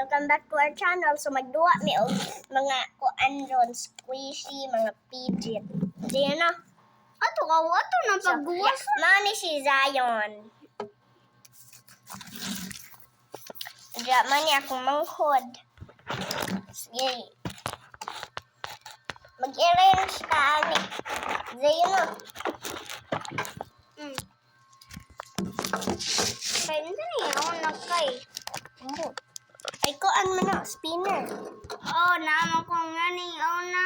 Welcome back to our channel. So magduwa mi og mga kuan squishy, mga fidget. Diyan na. Ato na pagguwas. Mani si Zion. Diyan man niya akong manghod. Sige. Mag-arrange ka ani. Zion na. Kaya hindi na ako nakay. Ay kuan man na, spinner. Oh, naman ko nga ni na.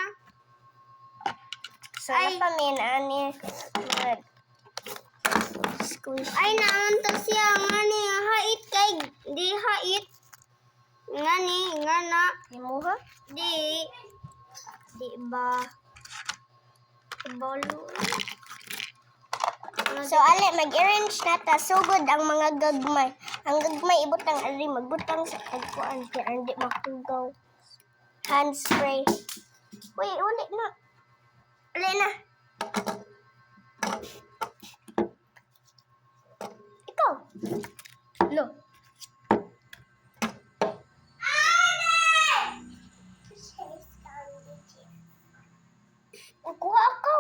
So napamin ani. Squishy. Ay, naman to siya nga ni hait kay di hait. Nga ni, nga na. Imuha? Di ba? Bolo. So, ali, mag-arrange na ta. Sugod ang mga gagmay. Ang gagmay, ibutang ali, magbutang sa tagpuan. Kaya hindi makugaw. Hand spray. Uy, ulit na. Uli na. Ikaw. Lo. Kuha ako.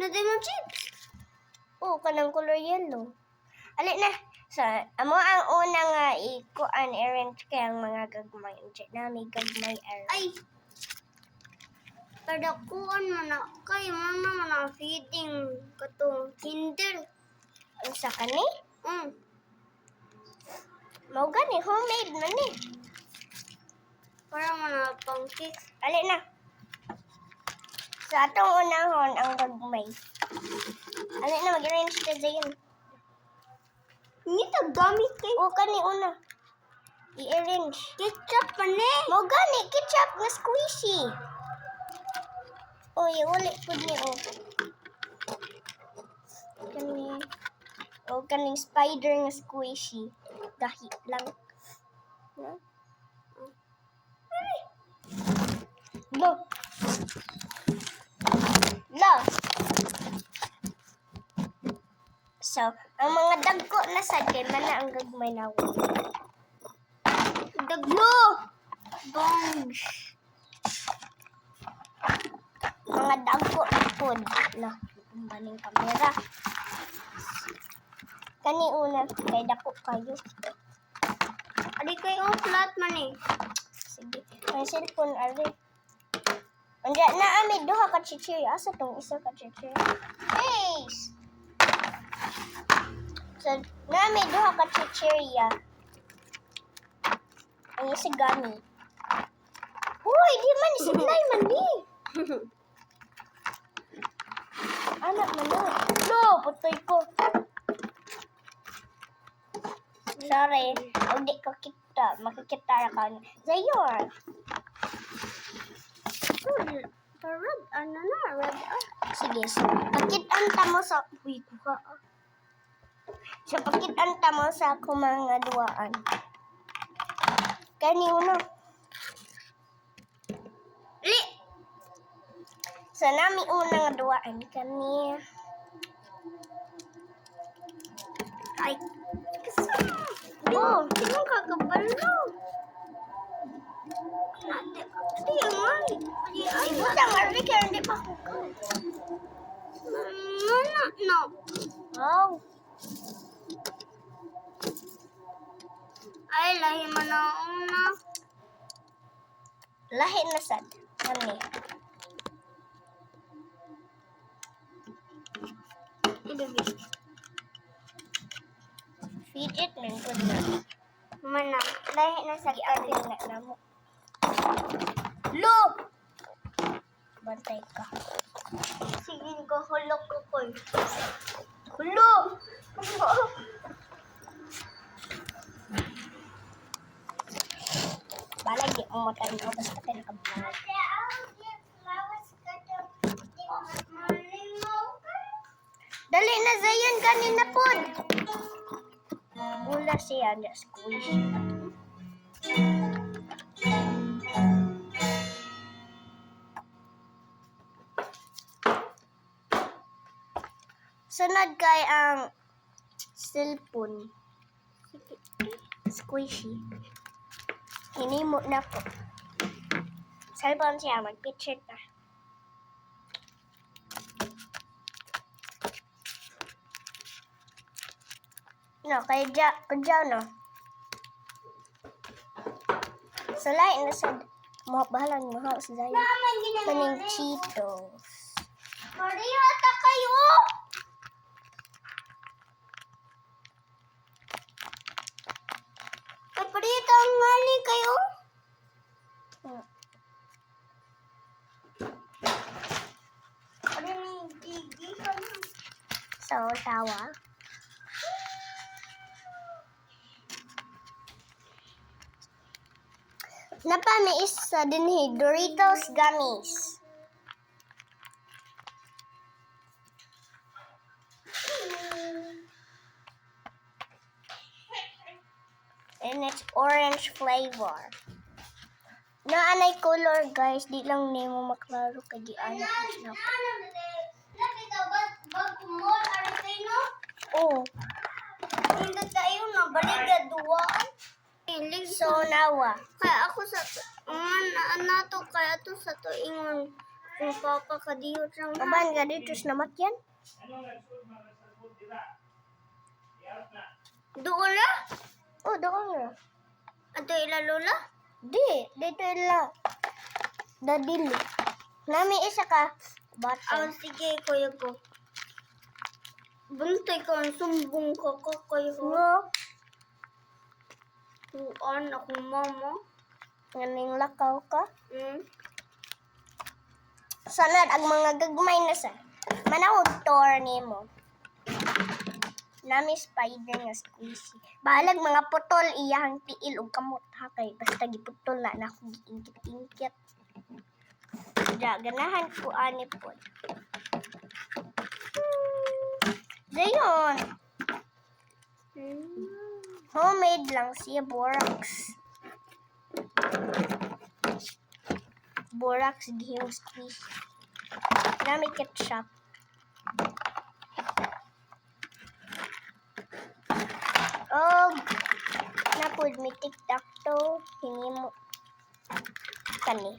Naday mo chips. Oo, kanang color yellow. Ali na. So, amo ang una nga ikuan arrange kay ang mga gagmay. Diyan na may gagmay Ay. Kadakuan man na kay mama man na feeding katong kinder. Ang sa kani? Mao gani homemade man ni. Para man na pang cake. Ali na. Sa atong unahon ang gagmay. Ali na mag-arrange ka dyan. Hindi ta gamit kay O kani una. I-arrange. ketchup pa ni. Mao gani ketchup nga squishy. Oy, uli pud ni o. Kani o kaning spider nga squishy. Gahi lang. No? Lo. Lo. So, ang mga dagko na sad kay man na ang gagmay na ako. Daglo. Bongs. Mga dagko na pod na baning kamera. Kani una kay dako kayo. Adi kay flat man eh. Sige, may cellphone ari. Anja na ami duha ka chichiri. Asa tong isa ka chichiri? Hey! So, nami duha ka chichirya. Ang isa gani. Uy, di man signay man ni. Anak man na. No, putoy ko. Sorry, hindi ko kita. Makikita ka. Zayon. Red, ano na, red. Sige, so, pakitanta mo sa... Uy, kuha. So, pakitanta mo sa akong mga duwaan. Kani uno. Li! So, nami una nga duwaan. Kani... Ay, Oh, sinong kakabalo? Adi, man. Ay, ibutang ari kaya hindi pa kukaw. no. Oh. Ay, lahi man na una. Lahi na sad. Kani. Idubi. Fidget man po na. Mana. Lahi na sad. Apil na na mo. Lo! Bantay ka. Sige ko, hulok ko ko. Hulo! Balagi ang mata mo. Basta ka nakabunod. Dali na Zayon kanina po. Mula siya na squish. Sunod kay ang cellphone. Squishy. Hinimo na ko. Cellphone siya, mag-picture ta. No, kaya no. Salay na sa bahalang mahal sa Zaya. Naman Kaning Cheetos. Maria, ta kayo! Paprita nga ni kayo. Hmm. Ano ni Gigi ka na? So, tawa. Napamiis sa dinhi Doritos Gummies. And it's orange flavor. Naanay color guys, di lang nimo maklaro kay di ana. Ano Lagi ka bag kumol ari no? Oh, Hindi tayo na balik duwa. so nawa. Kaya ako sa nato kaya to sa tuingon kung papa ka diyo sang Kaban ka dito sa namatyan? Duola? Oh, doon na. Ato ila lola? Di, dito ila. Dadili. Nami isa ka. Ah, Bata. sige kuya ko. Buntay ka ang sumbong ka kuya ko. Nga. Tuan ako mama. Nganing lakaw ka. Sanad ang mga gagmay na sa manawag tour nimo. Nami spider nga squishy. Balag mga putol iyang tiil og kamot ha kay basta giputol na ako giingkit-ingkit. Ja, ganahan ko ani po. Dayon. Homemade lang siya borax. Borax gihing squishy. Nami ketchup. Oh, napod mi tic-tac-toe. Hingi mo. Kani.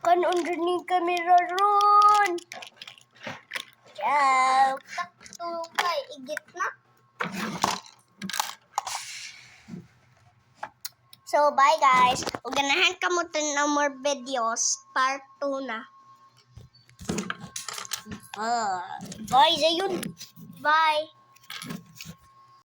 Kan under ni kamera ron. Ciao. Takto kay igit na. So, bye guys. Ug ganahan ka mo no more videos. Part 2 na. Bye, Zayun. Bye.